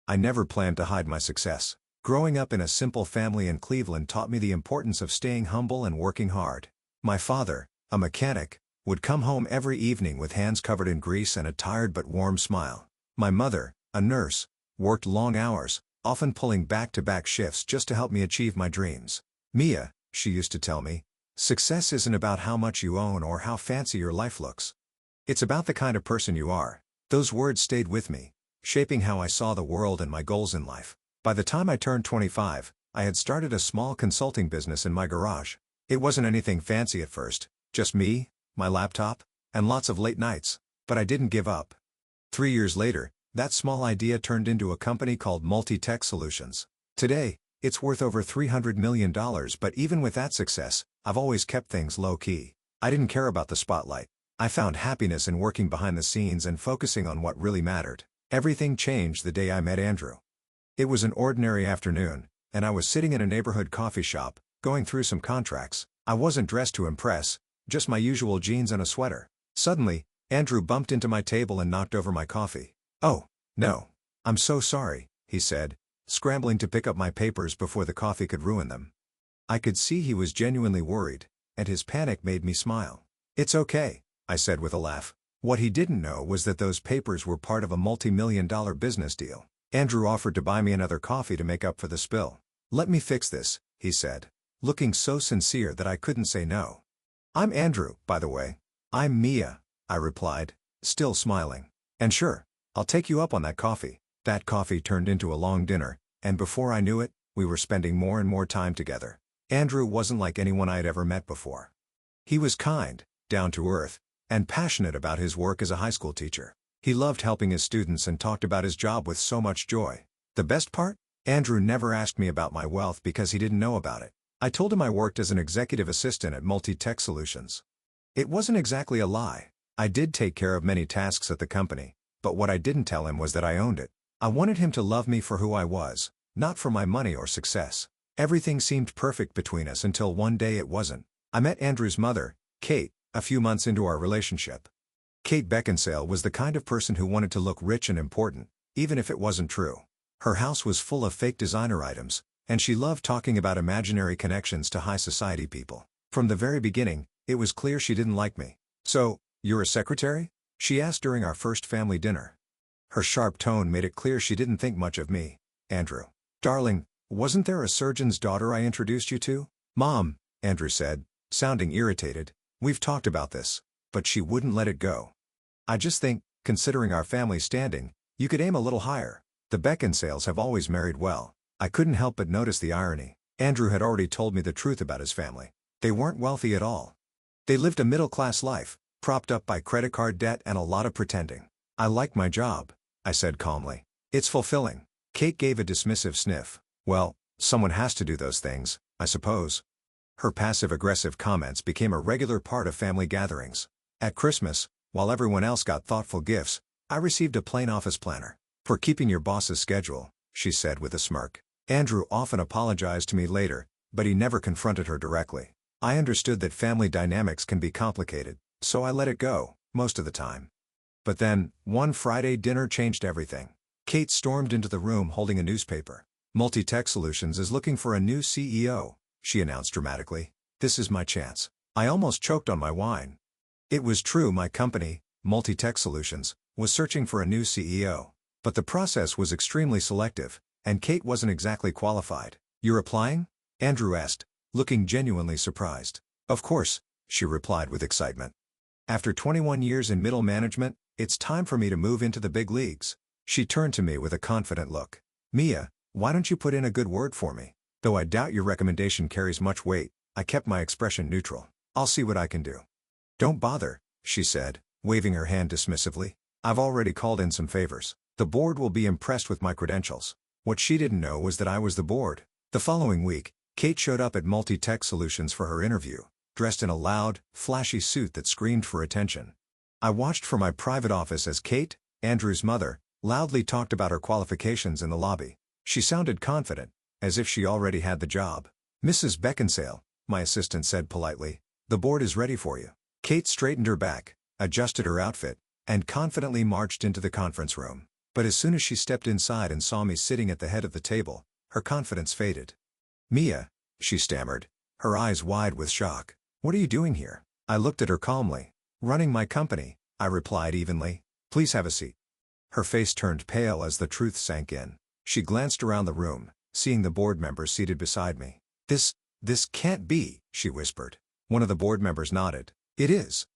I never planned to hide my success. Growing up in a simple family in Cleveland taught me the importance of staying humble and working hard. My father, a mechanic, would come home every evening with hands covered in grease and a tired but warm smile. My mother, a nurse, worked long hours, often pulling back-to-back shifts just to help me achieve my dreams. Mia, she used to tell me, success isn't about how much you own or how fancy your life looks. It's about the kind of person you are. Those words stayed with me, shaping how I saw the world and my goals in life. By the time I turned 25, I had started a small consulting business in my garage. It wasn't anything fancy at first, just me, my laptop, and lots of late nights. But I didn't give up. 3 years later, that small idea turned into a company called Multi-Tech Solutions. Today, it's worth over $300 million, but even with that success, I've always kept things low-key. I didn't care about the spotlight. I found happiness in working behind the scenes and focusing on what really mattered. Everything changed the day I met Andrew. It was an ordinary afternoon, and I was sitting in a neighborhood coffee shop, going through some contracts. I wasn't dressed to impress, just my usual jeans and a sweater. Suddenly, Andrew bumped into my table and knocked over my coffee. "Oh, no. I'm so sorry," he said, scrambling to pick up my papers before the coffee could ruin them. I could see he was genuinely worried, and his panic made me smile. "It's okay," I said with a laugh. What he didn't know was that those papers were part of a multi-million-dollar business deal. Andrew offered to buy me another coffee to make up for the spill. "Let me fix this," he said, looking so sincere that I couldn't say no. "I'm Andrew, by the way." "I'm Mia," I replied, still smiling. "And sure, I'll take you up on that coffee." That coffee turned into a long dinner, and before I knew it, we were spending more and more time together. Andrew wasn't like anyone I had ever met before. He was kind, down to earth, and passionate about his work as a high school teacher. He loved helping his students and talked about his job with so much joy. The best part? Andrew never asked me about my wealth because he didn't know about it. I told him I worked as an executive assistant at Multi-Tech Solutions. It wasn't exactly a lie. I did take care of many tasks at the company, but what I didn't tell him was that I owned it. I wanted him to love me for who I was, not for my money or success. Everything seemed perfect between us until one day it wasn't. I met Andrew's mother, Kate, a few months into our relationship. Kate Beckinsale was the kind of person who wanted to look rich and important, even if it wasn't true. Her house was full of fake designer items, and she loved talking about imaginary connections to high society people. From the very beginning, it was clear she didn't like me. "So, you're a secretary?" she asked during our first family dinner. Her sharp tone made it clear she didn't think much of me. "Andrew. Darling, wasn't there a surgeon's daughter I introduced you to?" "Mom," Andrew said, sounding irritated, "we've talked about this." But she wouldn't let it go. "I just think, considering our family standing, you could aim a little higher. The Beckinsales have always married well." I couldn't help but notice the irony. Andrew had already told me the truth about his family. They weren't wealthy at all. They lived a middle-class life, propped up by credit card debt and a lot of pretending. "I like my job," I said calmly. "It's fulfilling." Kate gave a dismissive sniff. "Well, someone has to do those things, I suppose." Her passive-aggressive comments became a regular part of family gatherings. At Christmas, while everyone else got thoughtful gifts, I received a plain office planner. "For keeping your boss's schedule," she said with a smirk. Andrew often apologized to me later, but he never confronted her directly. I understood that family dynamics can be complicated, so I let it go, most of the time. But then, one Friday dinner changed everything. Kate stormed into the room holding a newspaper. "Multi-Tech Solutions is looking for a new CEO," she announced dramatically. "This is my chance." I almost choked on my wine. It was true, my company, Multi-Tech Solutions, was searching for a new CEO. But the process was extremely selective, and Kate wasn't exactly qualified. "You're applying?" Andrew asked, looking genuinely surprised. "Of course," she replied with excitement. "After 21 years in middle management, it's time for me to move into the big leagues." She turned to me with a confident look. "Mia, why don't you put in a good word for me?" "Though I doubt your recommendation carries much weight," I kept my expression neutral. "I'll see what I can do." "Don't bother," she said, waving her hand dismissively. "I've already called in some favors. The board will be impressed with my credentials." What she didn't know was that I was the board. The following week, Kate showed up at Multi-Tech Solutions for her interview, dressed in a loud, flashy suit that screamed for attention. I watched from my private office as Kate, Andrew's mother, loudly talked about her qualifications in the lobby. She sounded confident, as if she already had the job. "Mrs. Beckinsale," my assistant said politely, "the board is ready for you." Kate straightened her back, adjusted her outfit, and confidently marched into the conference room. But as soon as she stepped inside and saw me sitting at the head of the table, her confidence faded. "Mia," she stammered, her eyes wide with shock. "What are you doing here?" I looked at her calmly. "Running my company," I replied evenly. "Please have a seat." Her face turned pale as the truth sank in. She glanced around the room, seeing the board members seated beside me. This can't be," she whispered. One of the board members nodded. "It is.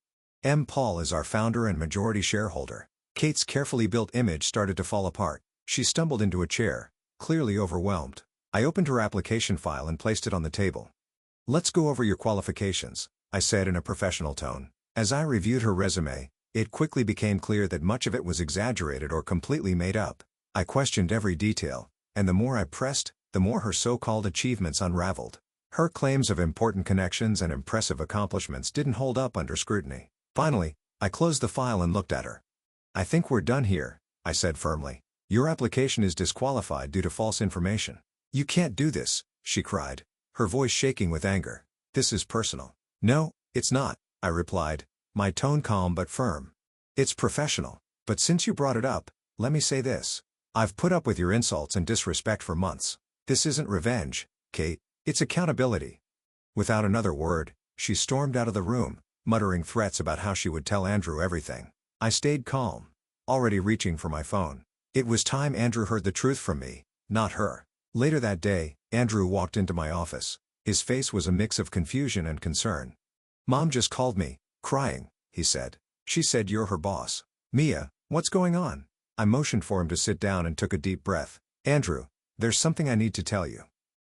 Paul is our founder and majority shareholder." Kate's carefully built image started to fall apart. She stumbled into a chair, clearly overwhelmed. I opened her application file and placed it on the table. "Let's go over your qualifications," I said in a professional tone. As I reviewed her resume, it quickly became clear that much of it was exaggerated or completely made up. I questioned every detail, and the more I pressed, the more her so-called achievements unraveled. Her claims of important connections and impressive accomplishments didn't hold up under scrutiny. Finally, I closed the file and looked at her. "I think we're done here," I said firmly. "Your application is disqualified due to false information." "You can't do this," she cried, her voice shaking with anger. "This is personal." "No, it's not," I replied, my tone calm but firm. "It's professional. But since you brought it up, let me say this. I've put up with your insults and disrespect for months. This isn't revenge, Kate, it's accountability." Without another word, she stormed out of the room, muttering threats about how she would tell Andrew everything. I stayed calm, already reaching for my phone. It was time Andrew heard the truth from me, not her. Later that day, Andrew walked into my office. His face was a mix of confusion and concern. "Mom just called me, crying," he said. "She said you're her boss." "Mia, what's going on?" I motioned for him to sit down and took a deep breath. "Andrew, there's something I need to tell you.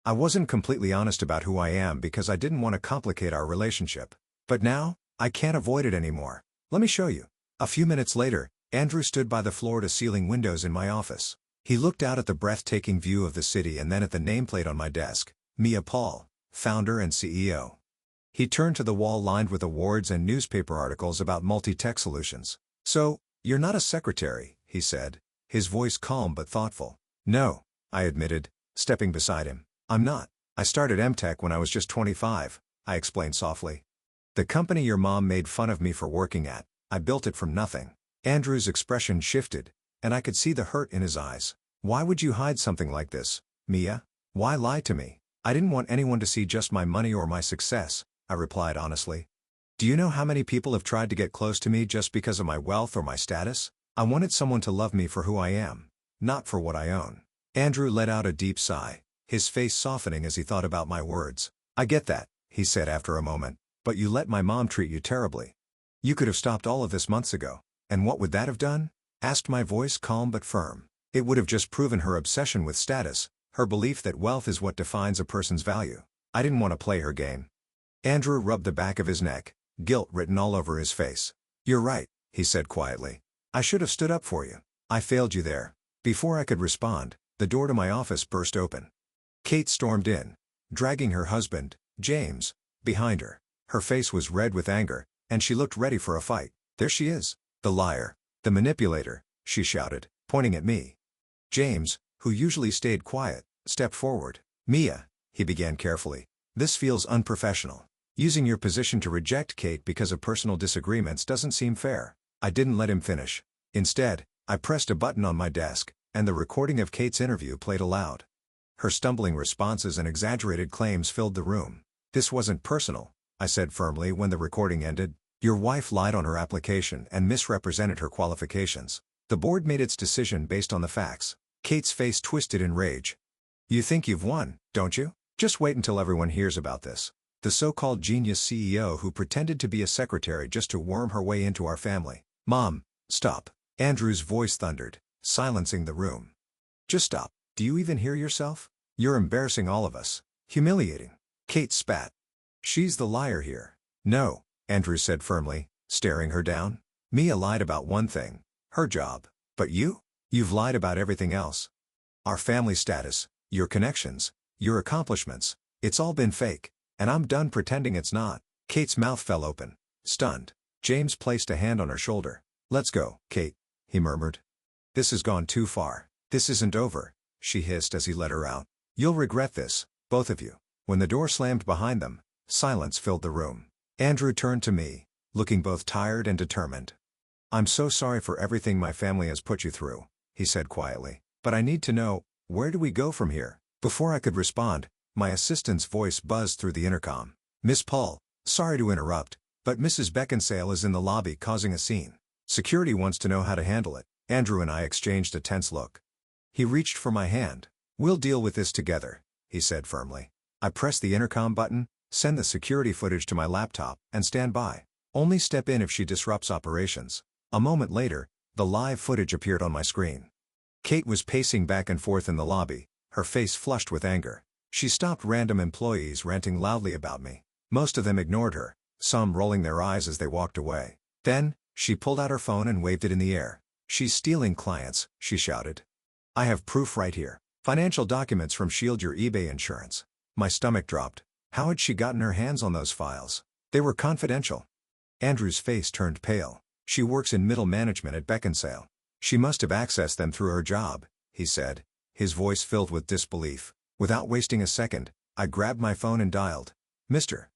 I wasn't completely honest about who I am because I didn't want to complicate our relationship. But now, I can't avoid it anymore. Let me show you." A few minutes later, Andrew stood by the floor-to-ceiling windows in my office. He looked out at the breathtaking view of the city and then at the nameplate on my desk, Mia Paul, founder and CEO. He turned to the wall lined with awards and newspaper articles about multi-tech solutions. "So, you're not a secretary," he said, his voice calm but thoughtful. "No," I admitted, stepping beside him. "I'm not. I started MTech when I was just 25, I explained softly. The company your mom made fun of me for working at, I built it from nothing." Andrew's expression shifted, and I could see the hurt in his eyes. "Why would you hide something like this, Mia? Why lie to me?" "I didn't want anyone to see just my money or my success," I replied honestly. "Do you know how many people have tried to get close to me just because of my wealth or my status? I wanted someone to love me for who I am, not for what I own." Andrew let out a deep sigh, his face softening as he thought about my words. "I get that," he said after a moment, "but you let my mom treat you terribly. You could have stopped all of this months ago. And what would that have done?" asked my voice calm but firm. "It would have just proven her obsession with status, her belief that wealth is what defines a person's value. I didn't want to play her game." Andrew rubbed the back of his neck, guilt written all over his face. "You're right," he said quietly. "I should have stood up for you. I failed you there." Before I could respond, the door to my office burst open. Kate stormed in, dragging her husband, James, behind her. Her face was red with anger, and she looked ready for a fight. "There she is. The liar. The manipulator," she shouted, pointing at me. James, who usually stayed quiet, stepped forward. "Mia," he began carefully, "this feels unprofessional. Using your position to reject Kate because of personal disagreements doesn't seem fair." I didn't let him finish. Instead, I pressed a button on my desk, and the recording of Kate's interview played aloud. Her stumbling responses and exaggerated claims filled the room. "This wasn't personal," I said firmly when the recording ended. "Your wife lied on her application and misrepresented her qualifications. The board made its decision based on the facts." Kate's face twisted in rage. "You think you've won, don't you? Just wait until everyone hears about this. The so-called genius CEO who pretended to be a secretary just to worm her way into our family." "Mom, stop," Andrew's voice thundered, silencing the room. "Just stop. Do you even hear yourself? You're embarrassing all of us. Humiliating." Kate spat. "She's the liar here." "No," Andrew said firmly, staring her down. "Mia lied about one thing, her job. But you? You've lied about everything else. Our family status, your connections, your accomplishments, it's all been fake, and I'm done pretending it's not." Kate's mouth fell open, stunned. James placed a hand on her shoulder. "Let's go, Kate," he murmured. "This has gone too far. This isn't over," she hissed as he let her out. "You'll regret this, both of you." When the door slammed behind them, silence filled the room. Andrew turned to me, looking both tired and determined. "I'm so sorry for everything my family has put you through. he said quietly. "But I need to know, where do we go from here?" Before I could respond, my assistant's voice buzzed through the intercom. "Miss Paul, sorry to interrupt, but Mrs. Beckinsale is in the lobby causing a scene. Security wants to know how to handle it." Andrew and I exchanged a tense look. He reached for my hand. "We'll deal with this together," he said firmly. I pressed the intercom button, send the security footage to my laptop, and stand by. Only step in if she disrupts operations. A moment later, the live footage appeared on my screen. Kate was pacing back and forth in the lobby, her face flushed with anger. She stopped random employees ranting loudly about me. Most of them ignored her, some rolling their eyes as they walked away. Then, she pulled out her phone and waved it in the air. "She's stealing clients," she shouted. "I have proof right here. Financial documents from Shield Your eBay Insurance." My stomach dropped. How had she gotten her hands on those files? They were confidential. Andrew's face turned pale. "She works in middle management at Beckinsale. She must have accessed them through her job," he said, his voice filled with disbelief. Without wasting a second, I grabbed my phone and dialed. "Mr.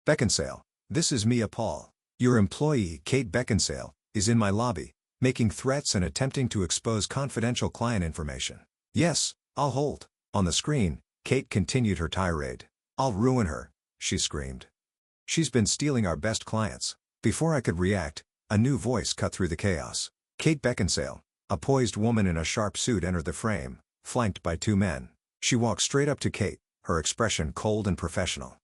Beckinsale, this is Mia Paul. Your employee, Kate Beckinsale, is in my lobby, making threats and attempting to expose confidential client information." "Yes, I'll hold." On the screen, Kate continued her tirade. "I'll ruin her," she screamed. "She's been stealing our best clients." Before I could react, a new voice cut through the chaos. Kate Beckinsale, a poised woman in a sharp suit, entered the frame, flanked by two men. She walked straight up to Kate, her expression cold and professional.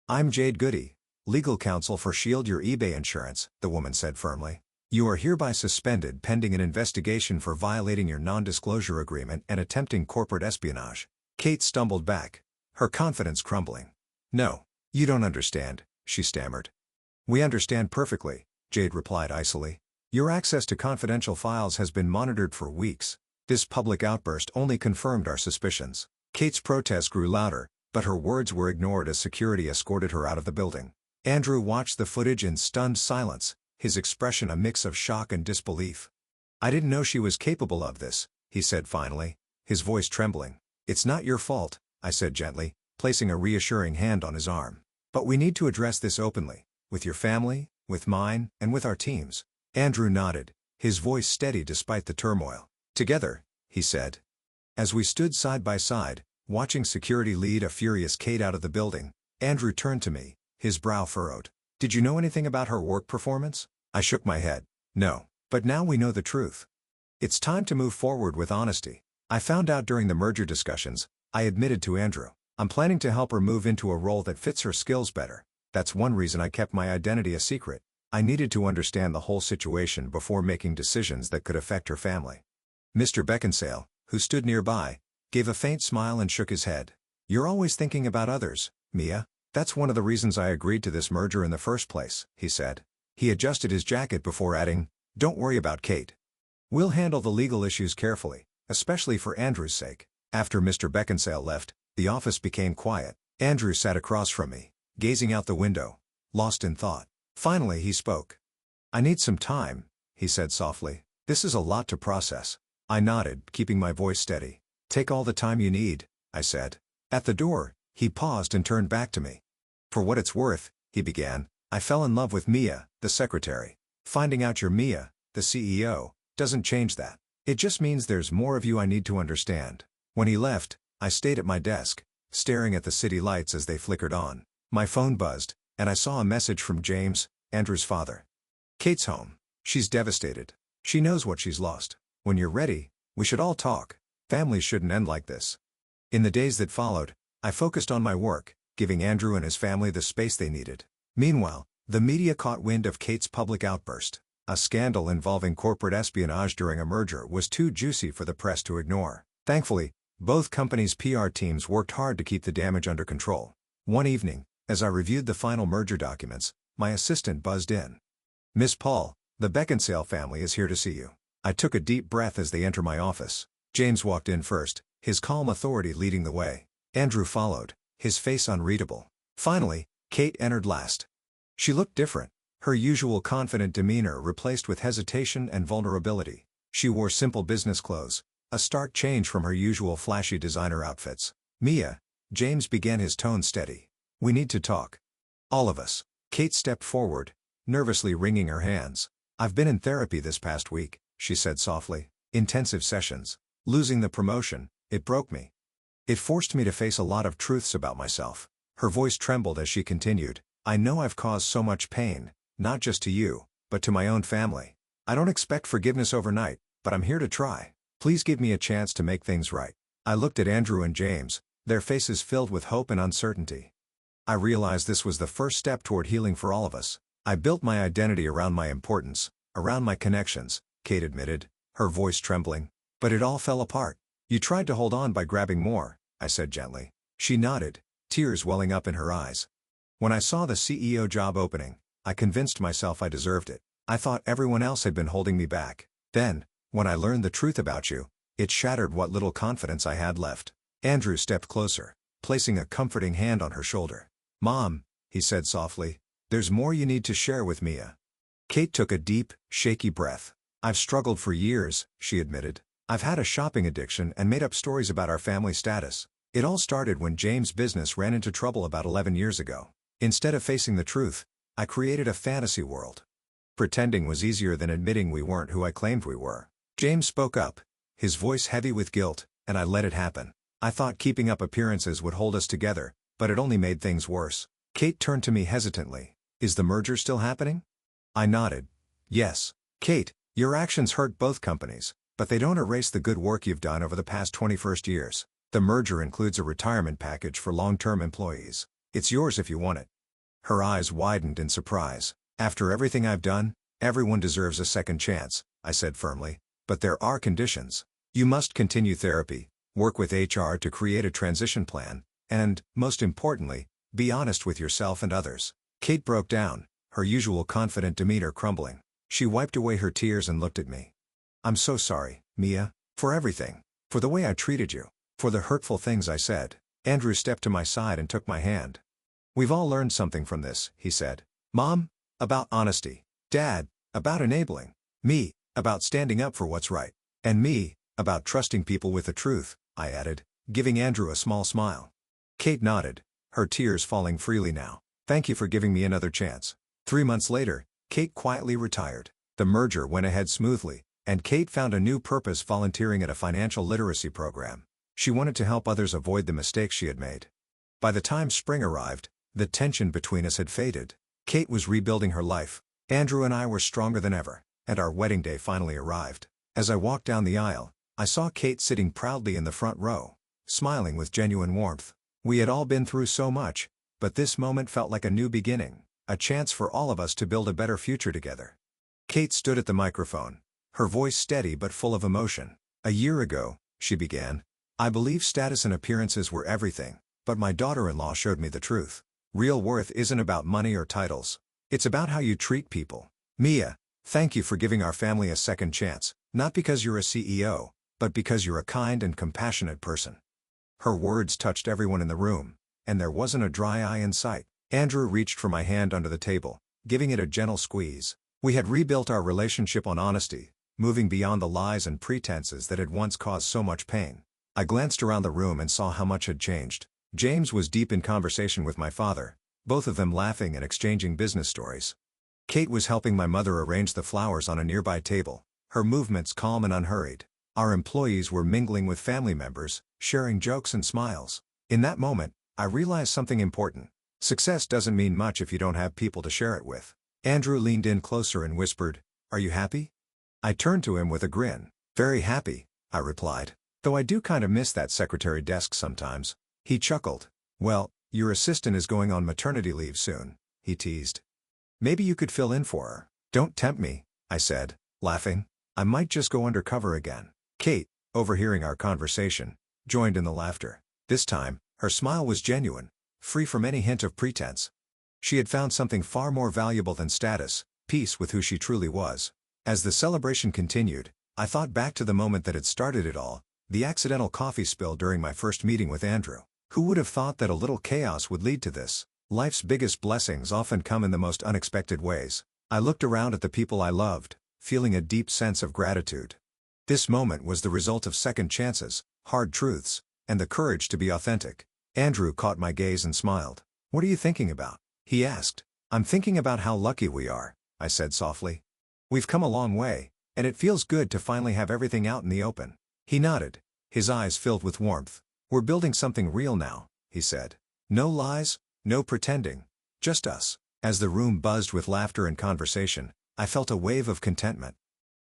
"I'm Jade Goody, legal counsel for Shield Your eBay Insurance," the woman said firmly. "You are hereby suspended pending an investigation for violating your non-disclosure agreement and attempting corporate espionage." Kate stumbled back, her confidence crumbling. "No, you don't understand," she stammered. "We understand perfectly," Jade replied icily. "Your access to confidential files has been monitored for weeks." This public outburst only confirmed our suspicions. Kate's protest grew louder, but her words were ignored as security escorted her out of the building. Andrew watched the footage in stunned silence, his expression a mix of shock and disbelief. "I didn't know she was capable of this," he said finally, his voice trembling. "It's not your fault," I said gently, placing a reassuring hand on his arm. "But we need to address this openly, with your family, with mine, and with our teams." Andrew nodded, his voice steady despite the turmoil. "Together," he said. As we stood side by side, watching security lead a furious Kate out of the building, Andrew turned to me, his brow furrowed. "Did you know anything about her work performance?" I shook my head. "No, but now we know the truth. It's time to move forward with honesty." I found out during the merger discussions, I admitted to Andrew. "I'm planning to help her move into a role that fits her skills better. That's one reason I kept my identity a secret. I needed to understand the whole situation before making decisions that could affect her family." Mr. Beckinsale, who stood nearby, gave a faint smile and shook his head. "You're always thinking about others, Mia. That's one of the reasons I agreed to this merger in the first place," he said. He adjusted his jacket before adding, "Don't worry about Kate. We'll handle the legal issues carefully, especially for Andrew's sake." After Mr. Beckinsale left, the office became quiet. Andrew sat across from me, gazing out the window, lost in thought. Finally he spoke. "I need some time," he said softly. "This is a lot to process." I nodded, keeping my voice steady. "Take all the time you need," I said. At the door, he paused and turned back to me. "For what it's worth," he began, "I fell in love with Mia, the secretary. Finding out you're Mia, the CEO, doesn't change that. It just means there's more of you I need to understand." When he left, I stayed at my desk, staring at the city lights as they flickered on. My phone buzzed, and I saw a message from James, Andrew's father. "Kate's home. She's devastated. She knows what she's lost. When you're ready, we should all talk. Families shouldn't end like this." In the days that followed, I focused on my work, giving Andrew and his family the space they needed. Meanwhile, the media caught wind of Kate's public outburst. A scandal involving corporate espionage during a merger was too juicy for the press to ignore. Thankfully, both companies' PR teams worked hard to keep the damage under control. One evening, as I reviewed the final merger documents, my assistant buzzed in. "Miss Paul, the Beckinsale family is here to see you." I took a deep breath as they entered my office. James walked in first, his calm authority leading the way. Andrew followed, his face unreadable. Finally, Kate entered last. She looked different, her usual confident demeanor replaced with hesitation and vulnerability. She wore simple business clothes, a stark change from her usual flashy designer outfits. "Mia," James began, his tone steady. "We need to talk. All of us." Kate stepped forward, nervously wringing her hands. "I've been in therapy this past week," she said softly. intensive sessions. Losing the promotion, it broke me. It forced me to face a lot of truths about myself. Her voice trembled as she continued, I know I've caused so much pain, not just to you, but to my own family. I don't expect forgiveness overnight, but I'm here to try. Please give me a chance to make things right. I looked at Andrew and James, their faces filled with hope and uncertainty. I realized this was the first step toward healing for all of us. I built my identity around my importance, around my connections, Kate admitted, her voice trembling. But it all fell apart. You tried to hold on by grabbing more, I said gently. She nodded, tears welling up in her eyes. When I saw the CEO job opening, I convinced myself I deserved it. I thought everyone else had been holding me back. Then, when I learned the truth about you, it shattered what little confidence I had left. Andrew stepped closer, placing a comforting hand on her shoulder. Mom, he said softly, there's more you need to share with Mia. Kate took a deep, shaky breath. I've struggled for years, she admitted. I've had a shopping addiction and made up stories about our family status. It all started when James' business ran into trouble about 11 years ago. Instead of facing the truth, I created a fantasy world. Pretending was easier than admitting we weren't who I claimed we were. James spoke up, his voice heavy with guilt, and I let it happen. I thought keeping up appearances would hold us together, but it only made things worse. Kate turned to me hesitantly. Is the merger still happening? I nodded. Yes. Kate, your actions hurt both companies, but they don't erase the good work you've done over the past 21 years. The merger includes a retirement package for long-term employees. It's yours if you want it. Her eyes widened in surprise. After everything I've done, everyone deserves a second chance, I said firmly. But there are conditions. You must continue therapy, work with HR to create a transition plan, and, most importantly, be honest with yourself and others. Kate broke down, her usual confident demeanor crumbling. She wiped away her tears and looked at me. I'm so sorry, Mia, for everything. For the way I treated you. For the hurtful things I said. Andrew stepped to my side and took my hand. We've all learned something from this, he said. Mom, about honesty. Dad, about enabling. Me, about standing up for what's right. And me, about trusting people with the truth, I added, giving Andrew a small smile. Kate nodded, her tears falling freely now. Thank you for giving me another chance. 3 months later, Kate quietly retired. The merger went ahead smoothly, and Kate found a new purpose volunteering at a financial literacy program. She wanted to help others avoid the mistakes she had made. By the time spring arrived, the tension between us had faded. Kate was rebuilding her life. Andrew and I were stronger than ever, and our wedding day finally arrived. As I walked down the aisle, I saw Kate sitting proudly in the front row, smiling with genuine warmth. We had all been through so much, but this moment felt like a new beginning, a chance for all of us to build a better future together. Kate stood at the microphone, her voice steady but full of emotion. A year ago, she began, I believe status and appearances were everything, but my daughter-in-law showed me the truth. Real worth isn't about money or titles. It's about how you treat people. Mia, thank you for giving our family a second chance, not because you're a CEO, but because you're a kind and compassionate person. Her words touched everyone in the room, and there wasn't a dry eye in sight. Andrew reached for my hand under the table, giving it a gentle squeeze. We had rebuilt our relationship on honesty, moving beyond the lies and pretenses that had once caused so much pain. I glanced around the room and saw how much had changed. James was deep in conversation with my father, both of them laughing and exchanging business stories. Kate was helping my mother arrange the flowers on a nearby table, her movements calm and unhurried. Our employees were mingling with family members, sharing jokes and smiles. In that moment, I realized something important. Success doesn't mean much if you don't have people to share it with. Andrew leaned in closer and whispered, Are you happy? I turned to him with a grin. Very happy, I replied. Though I do kind of miss that secretary desk sometimes. He chuckled. Well, your assistant is going on maternity leave soon, he teased. Maybe you could fill in for her. Don't tempt me, I said, laughing. I might just go undercover again. Kate, overhearing our conversation, joined in the laughter. This time, her smile was genuine, free from any hint of pretense. She had found something far more valuable than status, peace with who she truly was. As the celebration continued, I thought back to the moment that had started it all, the accidental coffee spill during my first meeting with Andrew. Who would have thought that a little chaos would lead to this? Life's biggest blessings often come in the most unexpected ways. I looked around at the people I loved, feeling a deep sense of gratitude. This moment was the result of second chances, hard truths, and the courage to be authentic. Andrew caught my gaze and smiled. What are you thinking about? He asked. I'm thinking about how lucky we are, I said softly. We've come a long way, And it feels good to finally have everything out in the open." He nodded, his eyes filled with warmth. "We're building something real now," he said. "No lies, no pretending, just us." As the room buzzed with laughter and conversation, I felt a wave of contentment.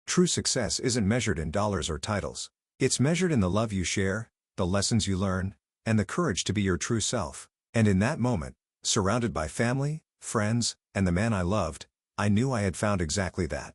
True success isn't measured in dollars or titles. It's measured in the love you share, the lessons you learn, and the courage to be your true self. And in that moment, surrounded by family, friends, and the man I loved, I knew I had found exactly that.